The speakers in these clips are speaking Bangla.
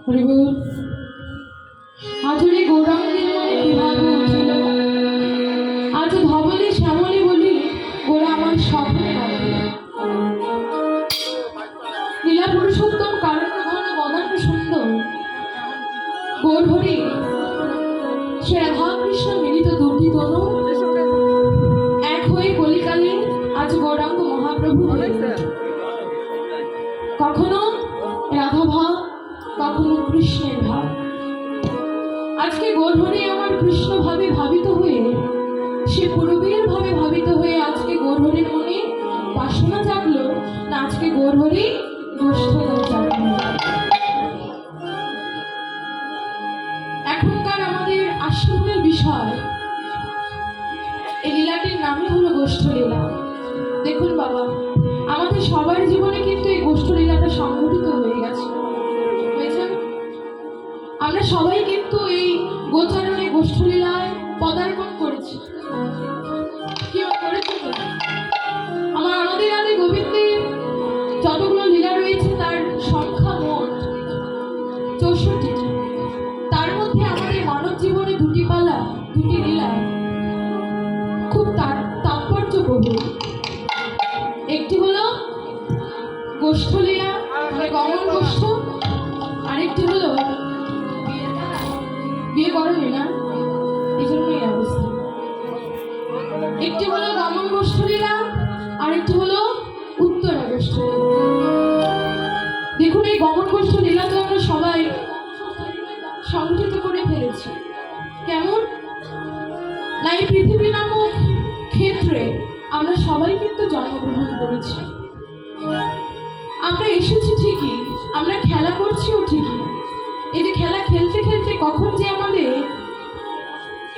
হরিবল। আজরে গৌরাঙ্গের মনে বিভাগ উঠিল, আজ ধবলে শ্যামলে বলি গোরা আমার স্বপ্নে রাখিল। লীলা পুরুষোত্তম কারণ ঘন বদান্য সুন্দর গৌর হরি, সে রাধা কৃষ্ণ মিলিত দুটি তনু এক হয়ে কলিকালে আজ গৌরাঙ্গ মহাপ্রভু হলেন। কখনো রাধা ভাব, কখনো কৃষ্ণের ভাব। আজকে গৌর হরি আমার কৃষ্ণ ভাবে ভাবিত হয়ে, সে পূর্বের ভাবে ভাবিত হয়ে আজকে গৌর হরির মনে বাসনা জাগলো, না আজকে গৌর হরি গোষ্ঠদল জাগলো। এখনকার আমাদের আশ্রমের বিষয় এই লীলাটির নামই হলো গোষ্ঠ লীলা। দেখুন বাবা, আমাদের সবার জীবনে কিন্তু এই গোষ্ঠ লীলাটা সংঘটিত হয়ে গেছে। আমরা সবাই কিন্তু এই গোচারণে গোষ্ঠ লীলায় পদার্পণ করেছি। আমাদের আদি গোবিন্দের যতগুলো লীলা রয়েছে তার সংখ্যা মোট 64। তার মধ্যে আমাদের মানব জীবনে দুটি পালা, দুটি লীলা খুব তাৎপর্যপূর্ণ। একটি হলো গোষ্ঠ লীলা, মানে গমন গোষ্ঠ, আরেকটি হলো বিয়ে করেনি না, এই জন্যই অবস্থা। একটি হলো গমন গোষ্ঠ লীলা, আরেকটি হলো উত্তরা গোষ্ঠ লীলা। দেখুন, এই গমন গোষ্ঠ লীলা তো আমরা সবাই সংগঠিত করে ফেলেছি। কেমন না, এই পৃথিবী নামক ক্ষেত্রে আমরা সবাই কিন্তু জন্মগ্রহণ করেছি। আমরা এসেছি ঠিকই, আমরা খেলা করছিও ঠিকই। এই যে খেলা খেলতে খেলতে কখন যে আমাদের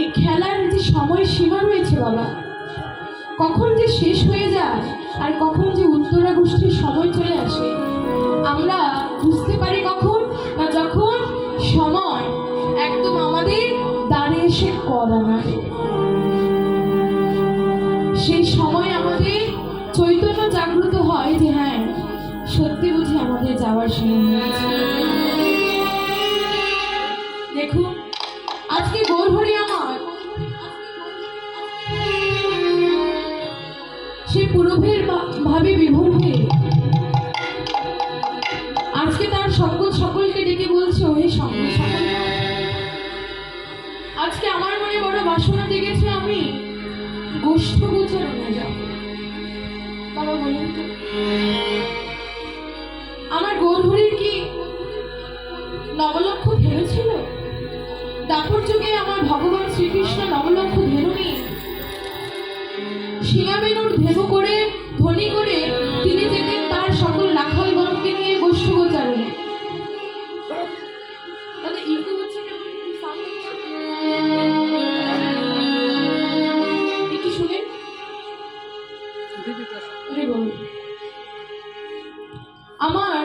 এই খেলার যে সময় সীমা রয়েছে বাবা, কখন যে শেষ হয়ে যায় আর কখন যে উত্তরা গোষ্ঠীর সময় চলে আসে, আমরা বুঝতে পারি কখন না, যখন সময় একদম আমাদের দাঁড়ে এসে করা না, সেই সময় আমাদের চৈতন্য জাগ্রত হয় যে হ্যাঁ, সত্যি বুঝি আমাদের যাওয়ার সময় হয়েছে। দেখুন, আজকে গৌর হরি আমার সে পূর্বের ভাবে বিভোর হয়ে আজকে তার সকলকে ডেকে বলছে, ওই সকল আজকে আমার মনে বড় বাসনা জেগেছে, আমি গোষ্ঠ গোচরণে যাব। বাবা বলুন তো, আমার গৌর হরির কি নবলক্ষ ধেনু ছিল? দাপর যুগে আমার ভগবান শ্রীকৃষ্ণ নবলক্ষ ধেনু নিয়ে সিংহাবেনুর ধেনু করে ধ্বনি করে তিনি যেতেন তার সকল রাখালগণকে নিয়ে গোষ্ঠ গোচারণে। আমার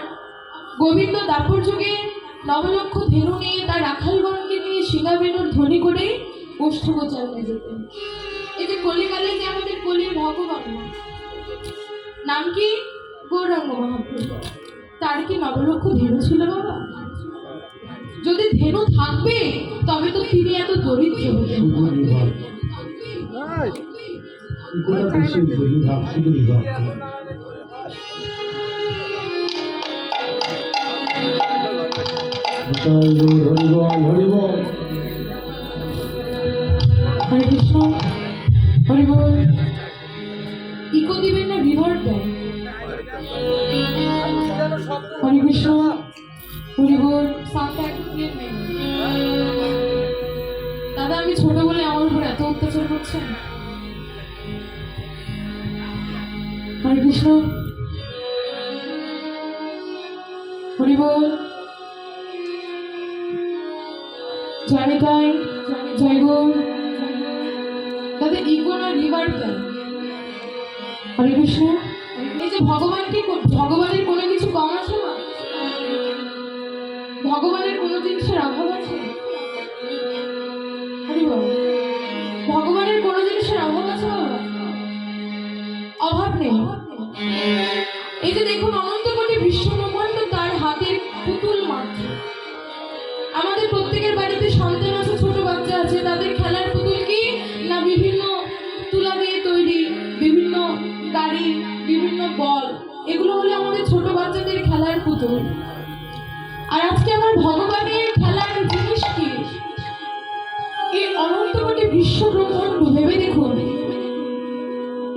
গোবিন্দ দাপর যুগে নবলক্ষ ধেনু নিয়ে তার রাখালগণকে নিয়ে সিংহাবেনুর ধ্বনি করে গোষ্ঠ গোচারণে যেতেন। এই যে কলিকালে যে আমাদের কলির ভগবান, নাম কি? গৌরাঙ্গ মহাপ্রভু। তার কি নবলক্ষ ধেনু ছিল বাবা? যদি ধেনু থাকবে তবে তো তিনি এত দরিদ্র হতেন। হরে কৃষ্ণ, হরি বল। ইকো দিবেন না রিভার্ট দেয়? হরে কৃষ্ণ, হরি বল। সাউন্ডটা একটু ক্লিয়ার নেই দাদা। আমি ছোট বলে আমার উপর এত অত্যাচার করছেন। হরে কৃষ্ণ, হরি বল। জয় তাই, জয় গৌর। দাদা ইকো না রিভার্ট দেয়? হরে কৃষ্ণ। এই যে ভগবানের কোনো কিছু কম আছে না? ভগবানের কোনো জিনিসের অভাব আছে? ভগবানের কোনো জিনিসের অভাব আছে বাবা? অভাব নেই। এই যে দেখুন, অনন্ত কোটি বিশ্ব ব্রহ্মাণ্ড তার হাতের পুতুল মাত্র। প্রত্যেকের বাড়িতে সন্তান আছে, ছোট বাচ্চা আছে, তাদের খেলার পুতুল কি না বিভিন্ন তুলা দিয়ে তৈরি বিভিন্ন গাড়ি, বিভিন্ন বল, এগুলো হলো আমাদের ছোট বাচ্চাদের খেলার পুতুল। আর আজকে আমার ভগবানের খেলার জিনিস কি? এই অনন্ত কোটি বিশ্ব ব্রহ্মাণ্ড ভেবে দেখুন,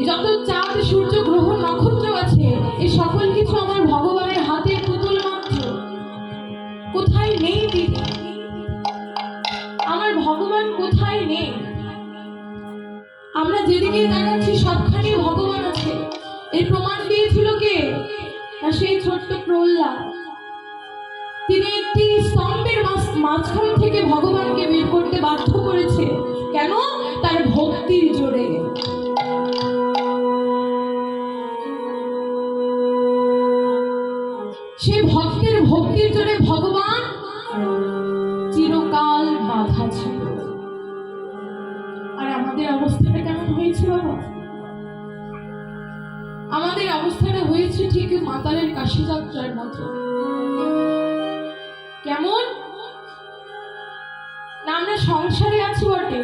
যত চাঁদ সূর্য গ্রহ নক্ষত্র আছে, এই সকল কিছু আমার ভগবানের হাতের পুতুল মাত্র। কোথায় নেই দিদি? আমার ভগবান কোথায় নেই? আমরা যেদিকে তাকাচ্ছি সবখানে ভগবান আছে। এই প্রমাণ দিয়েছিল কে? না সেই ছোট্ট প্রহ্লাদ। তিনি একটি স্তম্ভের মাঝখান থেকে ভগবানকে বের করতে বাধ্য করেছে। কেন? তার ভক্তির জোরে। সেই ভক্তের ভক্তির জোরে ভগবান চিরকাল বাধা ছিল। আর আমাদের অবস্থাটা কেমন হয়েছে বাবা? আমাদের অবস্থাটা হয়েছে ঠিক মাতালের কাশী যাত্রার মতো। কেমন না, আমরা সংসারে আছি বটে,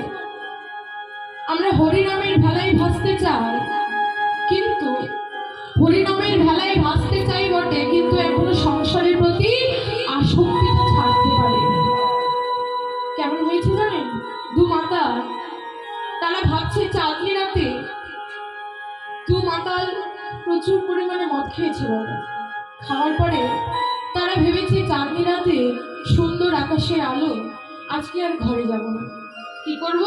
আমরা হরিনামের ভেলায় ভাসতে চাই, কিন্তু হরিনামের ভেলায় ভাসতে চাই বটে, কিন্তু এখনো সংসারের প্রতি আসক্তিটা ছাড়তে পারি। কেমন হয়েছে জানেন? দু মাতাল, তারা ভাবছে চাঁদনি রাতে, দু মাতাল প্রচুর পরিমাণে মদ খেয়েছে বাবা। খাওয়ার পরে তারা ভেবেছে চাঁদনি রাতে সুন্দর আকাশের আলো, আজকে আর ঘরে যাব না, কি করব?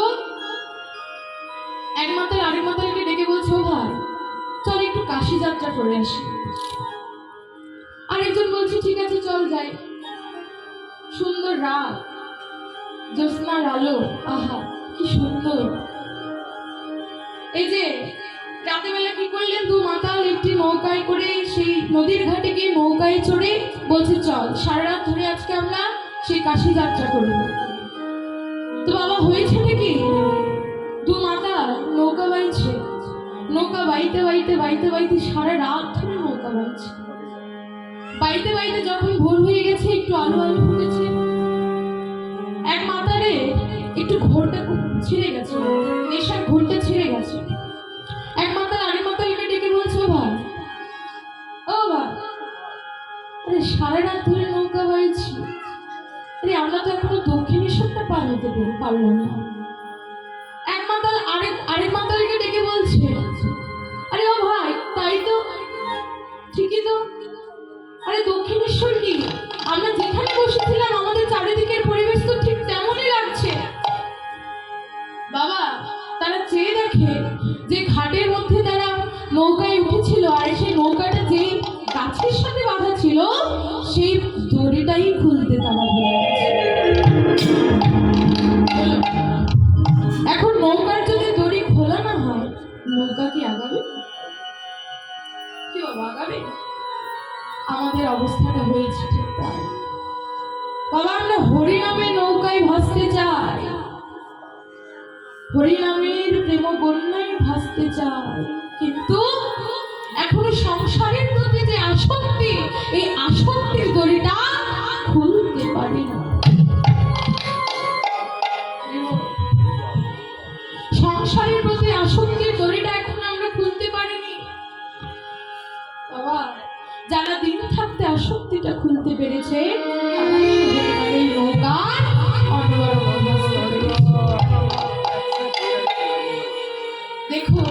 এক মাতাল আরেক মাতালকে ডেকে বলছে, ও ভাই চল একটু কাশী যাত্রা করে আসি। আরেকজন বলছে ঠিক আছে চল যাই। সুন্দর রাত, জ্যোৎস্নার আলো, আহা কি সুন্দর। এই যে রাতেবেলা কি করলেন? দু মাতাল একটি নৌকায় করে সেই নদীর ঘাটে গিয়ে নৌকায় চড়ে বলছে চল সারা রাত ধরে আজকে আমরা সেই কাশী যাত্রা করব। তো বাবা হয়েছে নাকি? দু মাতাল নৌকা বাইছে, নৌকা বাইতে বাইতে বাইতে বাইতে সারা রাত ধরে নৌকা বাইছে। বাইতে বাইতে যখন ভোর হয়ে গেছে, একটু আলো আলো ফুটেছে, এক মাতালে একটু ঘোরটা ছিঁড়ে গেছে, নেশার ঘোরটা ছিঁড়ে গেছে। এক মাতাল আরেক মাতালকে ডেকে বলছে, ও ভাই আরে সারা রাত ধরে নৌকা বাইছি, আরে আমরা তো এখনো দক্ষিণেশ্বরটা পার হতে পারলাম না। এক মাতাল আরেক মাতালকে ডেকে বলছে, আরে ও ভাই তাই তো, ঠিকই তো, আরে দক্ষিণেশ্বর কি, আমরা যেখানে বসেছিলাম আমাদের চারিদিকের পরিবেশ তো ঠিক তেমনই লাগছে। বাবা তারা চেয়ে দেখে যে ঘাটের মধ্যে তারা নৌকায় উঠেছিল, আর সেই নৌকাটা যেই গাছের সাথে বাঁধা ছিল সেই দড়িটাই খুলতে তারা ভুলে গেছে। এখন নৌকার যদি দড়ি খোলা না হয়, নৌকা কি আগাবে? কি বাবা আগাবে? আমাদের অবস্থাটা হয়েছে ঠিক তাই। বাবা আমরা হরিনামে নৌকায় ভাসতে চাই, হরিনামের প্রেম বন্যায় ভাসতে চাই, কিন্তু এখনো সংসারের প্রতি যে আসক্তি, এই আসক্তির দড়িটা খুলতে পারি না। সংসারের প্রতি আসক্তির দড়িটা এখন আমরা খুলতে পারিনি। বাবা যারা দিন থাকতে আসক্তিটা খুলতে পেরেছে, তারাই হরিনামের নৌকায় অনবরত ভাসতে পেরেছে। দেখো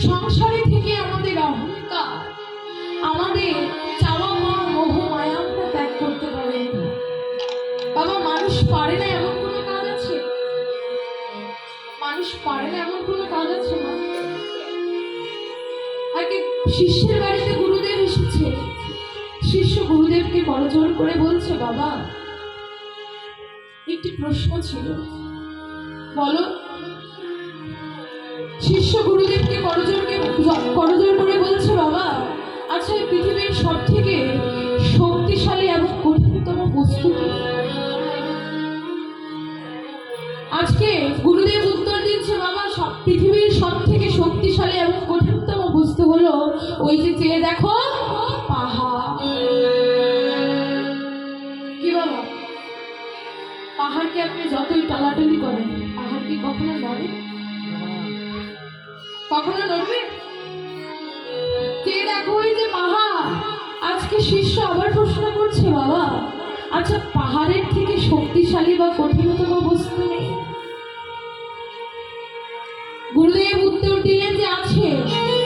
সংসারে থেকে আমাদের অহংকার, আমাদের চাওয়া পাওয়া মোহ মায়া আমরা ত্যাগ করতে পারে। বাবা মানুষ পারে না এমন কোনো কাজ আছে? মানুষ পারে না এমন কোনো কাজ আছে না? আগে শিষ্যের বাড়িতে গুরুদেব এসেছে, শিষ্য গুরুদেবকে করজোড় করে বলছে, বাবা একটি প্রশ্ন ছিল, বলো। শিষ্য গুরুদেবকে করজোড় করে বলছে, বাবা আচ্ছা পৃথিবীর সব থেকে শক্তিশালী এবং কঠিনতম বস্তু কি? আজকে গুরুদেব উত্তর দিচ্ছে, বাবা পৃথিবীর সব থেকে শক্তিশালী এবং কঠিনতম বস্তু হলো ওই যে চেয়ে দেখো পাহাড়। কি বাবা পাহাড়কে আপনি যতই টালাটালি করেন, পাহাড় কি কখনো নড়ে? কখনো নড়বে? কে দেখো এই যে পাহাড়। আজকে শিষ্য আবার প্রশ্ন করছে, বাবা আচ্ছা পাহাড়ের থেকে শক্তিশালী বা কঠিনতম বস্তু নেই? গুরুদেব উত্তর দিলেন যে আছে।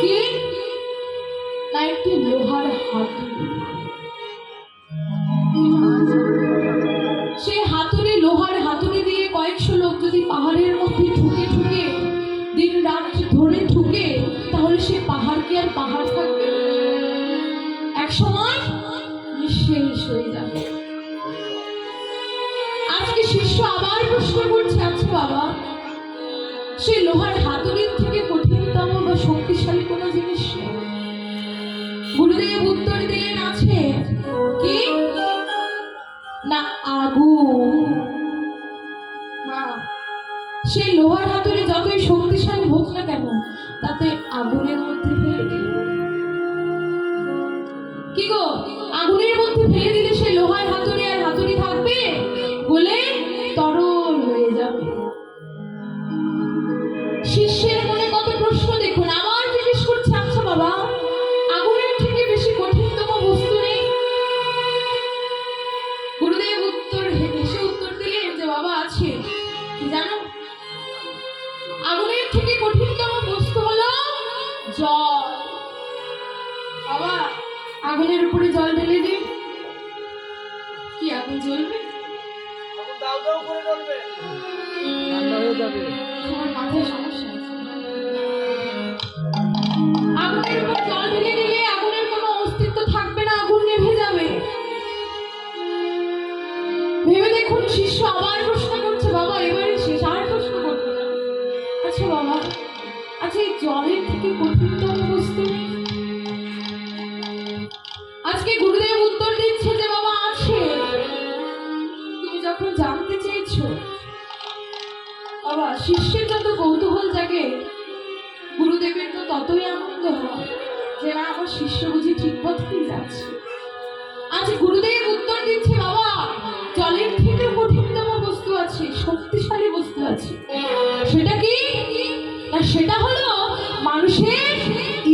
কি না? একটি লোহার হাতুড়ি। সেই হাতুড়ি, লোহার হাতুড়ি দিয়ে কয়েকশো লোক যদি পাহাড়ের মধ্যে ঠুকে ঠুকে দিন রাত ধরে ঠুকে, তাহলে সে পাহাড় কি আর পাহাড় থাকবে? এক সময় নিঃশেষ হয়ে যাবে। আজকে শিষ্য আবার প্রশ্ন করছে, আচ্ছা বাবা সেই লোহার হাতুড়ির থেকে কঠিনতম বা শক্তিশালী কোনো জিনিস নেই? গুরুদেব উত্তর দিলেন আছে। কি না? আগুন। সেই লোহার হাতুড়ি যতই শক্তিশালী হোক না কেন, তাতে আগুনের মধ্যে ফেলে দিল। কি গো, আগুনের মধ্যে ফেলে দিলে সেই লোহার হাতুড়ি আর হাতুড়ি থাকবে? বলে তরল হয়ে যাবে। শিষ্যের মনে কত প্রশ্ন দেখুন। আবার জিজ্ঞেস করছে, আচ্ছা বাবা আগুনের থেকে বেশি কঠিনতম বস্তু নেই? গুরুদেব হেসে উত্তর দিলেন যে বাবা আছে। কি জানো? আগুনের থেকে কঠিনতম বস্তু হলো জল। বাবা আগুনের উপরে জল ঢেলে দিন, কি আগুন জ্বলবে? আমার মাথায় সমস্যা আছে। আগুনের উপর জল ঢেলে দিলে আগুনের কোনো অস্তিত্ব থাকবে না, আগুন নিভে যাবে। ভেবে দেখুন, শিষ্য আবার প্রশ্ন করছে, বাবা এবারে শেষ, আর প্রশ্ন করতে না। আচ্ছা বাবা আচ্ছা এই জলের থেকে কঠিনতম বস্তু নেই? আজকে গুরুদেব উত্তর দিচ্ছে যে বাবা আছে। তুমি যখন জানতে চেয়েছো, বাবা শিষ্যের যত কৌতূহল জাগে, গুরুদেবের তো ততই আনন্দ হয় যে না আমার শিষ্য বুঝি ঠিক পথেই যাচ্ছে। আজ গুরুদেব উত্তর দিচ্ছে, বাবা জলের থেকে কঠিনতম বস্তু আছে, শক্তিশালী বস্তু আছে। সেটা কি না? সেটা হলো মানুষের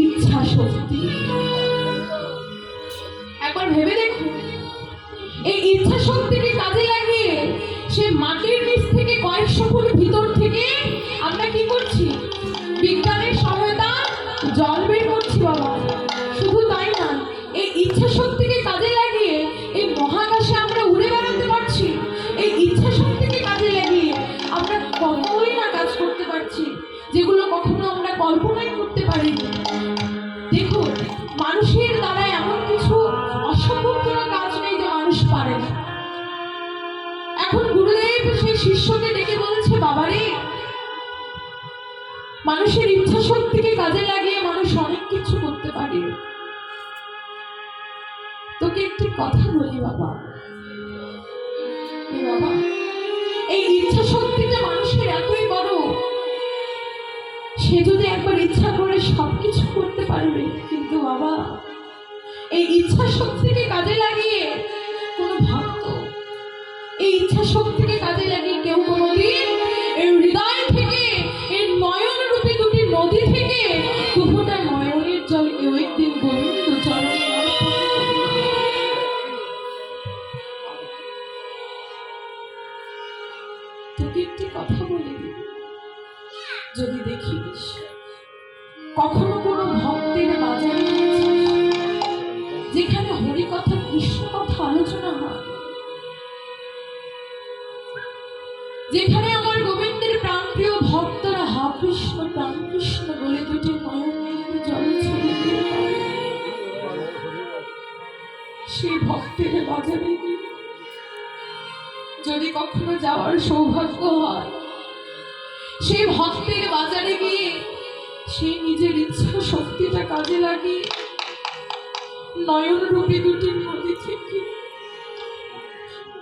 ইচ্ছা শক্তি। একবার ভেবে দেখুন, এই ইচ্ছা শক্তিকে কাজে লাগিয়ে সে মাটির নিচ থেকে কয়েকশো ফুট ভিতর থেকে আমরা কি করছি? বিজ্ঞানের সহায়তা জল বের করছি। বাবা শুধু তাই না, এই ইচ্ছা শক্তিকে কাজে লাগিয়ে এই মহাকাশে আমরা উড়ে বেড়াতে পারছি। এই ইচ্ছা শক্তিকে কাজে লাগিয়ে আমরা কতই না কাজ করতে পারছি, যেগুলো কখনো আমরা কল্পনাই করতে পারিনি। দেখুন, মানুষের দ্বারা এমন কিছু অসম্ভব কোনো কাজ নেই যে মানুষ পারে না। এখন গুরুদেব সেই শিষ্যকে ডেকে বলছে, বাবারে মানুষের ইচ্ছা শক্তিকে কাজে লাগিয়ে মানুষ অনেক কিছু করতে পারে। তোকে একটি কথা বলি বাবা, বাবা এই ইচ্ছা শক্তিটা মানুষের এতই বড়, সে যদি একবার ইচ্ছা করে সবকিছু করতে পারবে। কিন্তু বাবা এই ইচ্ছা শক্তিকে কাজে লাগিয়ে কোনো ভক্ত, এই ইচ্ছা শক্তিকে কাজে লাগিয়ে কেউ কোনোদিন এই হৃদয় থেকে, এই নয়ন রূপী দুটি নদী থেকে দুফোঁটা নয়নের জল কেউ একদিন গোবিন্দ চরণে তোকে একটি কথা বলি, যদি দেখিস কখনো কোনো ভক্তের বাজারে যেখানে হরি কথা কৃষ্ণ কথা আলোচনা হয়, যেখানে আমার গোবিন্দের প্রাণপ্রিয় ভক্তরা হা কৃষ্ণ প্রাণ কৃষ্ণ বলে দুটি নয়নের জল ছড়িয়ে দিয়ে পারে, সেই ভক্তের বাজারে যদি কখনো যাওয়ার সৌভাগ্য হয়, সেই ভক্তের বাজারে গিয়ে সে নিজের ইচ্ছা শক্তিটা কাজে লাগিয়ে নয়ন রূপী দুটি নদী থেকে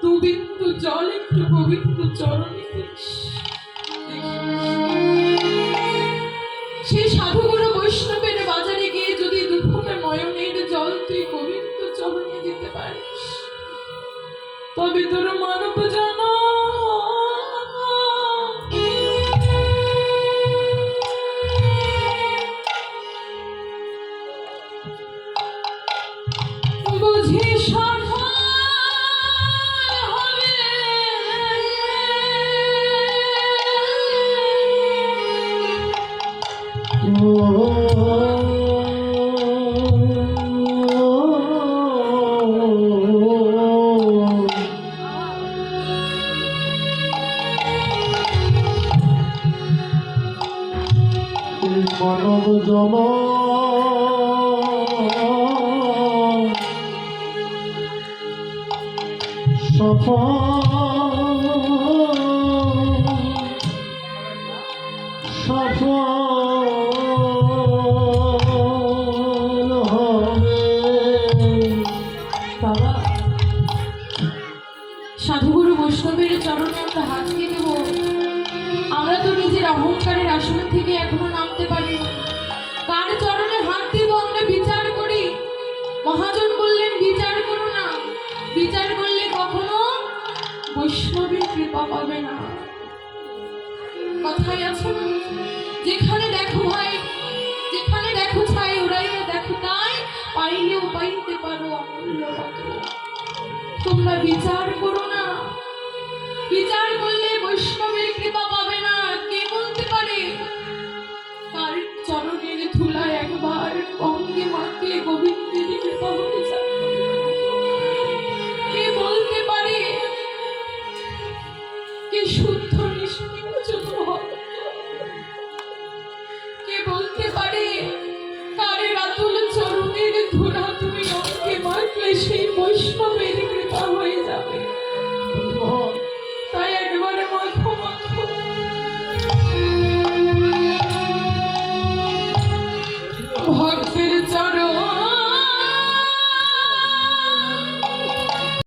দুবিন্দু জল একটু গোবিন্দ চরণে সেই সাধুগুরু বৈষ্ণবের বাজারে গিয়ে যদি দুফোঁটা নয়নের জল তুই গোবিন্দ চরণে দিতে পারিস, তবে তোর মানব জানা নম সফল হবে। বাবা, সাধুগুরু বৈষ্ণবের চরণে আমরা হাত দিয়ে দেব। আমরা তো নিজের অহংকারের আসন থেকে এখনো নামতে পারি। কার চরণে হাত দিব আমরা বিচার করি। মহাজন বললেন বিচার করো না, বিচার করলে কখনো বৈষ্ণবের কৃপা পাবে না। কথায় আছে না, যেখানে দেখো ভাই, যেখানে দেখো ছাই উড়াইয়া দেখো তাই, পাইলেও পাইতে পারো অমূল্য রত্ন। তোমরা বিচার করো না, বিচার করলে বৈষ্ণবের কৃপা পাবে না। কে বলতে পারে তার চরণের ধুলায় একবার অঙ্গে মাকে গোবিন্দের কৃপা হয়ে যাবে? কে বলতে পারে? কে শুদ্ধ নিষ্কিঞ্চন হবে? কে বলতে পারে কারে রাতুল চরণের ধুলা তুমি অঙ্গে মাখলে সেই বৈষ্ণবের কৃপা হয়ে যাবে? তাই একবারে মাখো মাখো। ভগ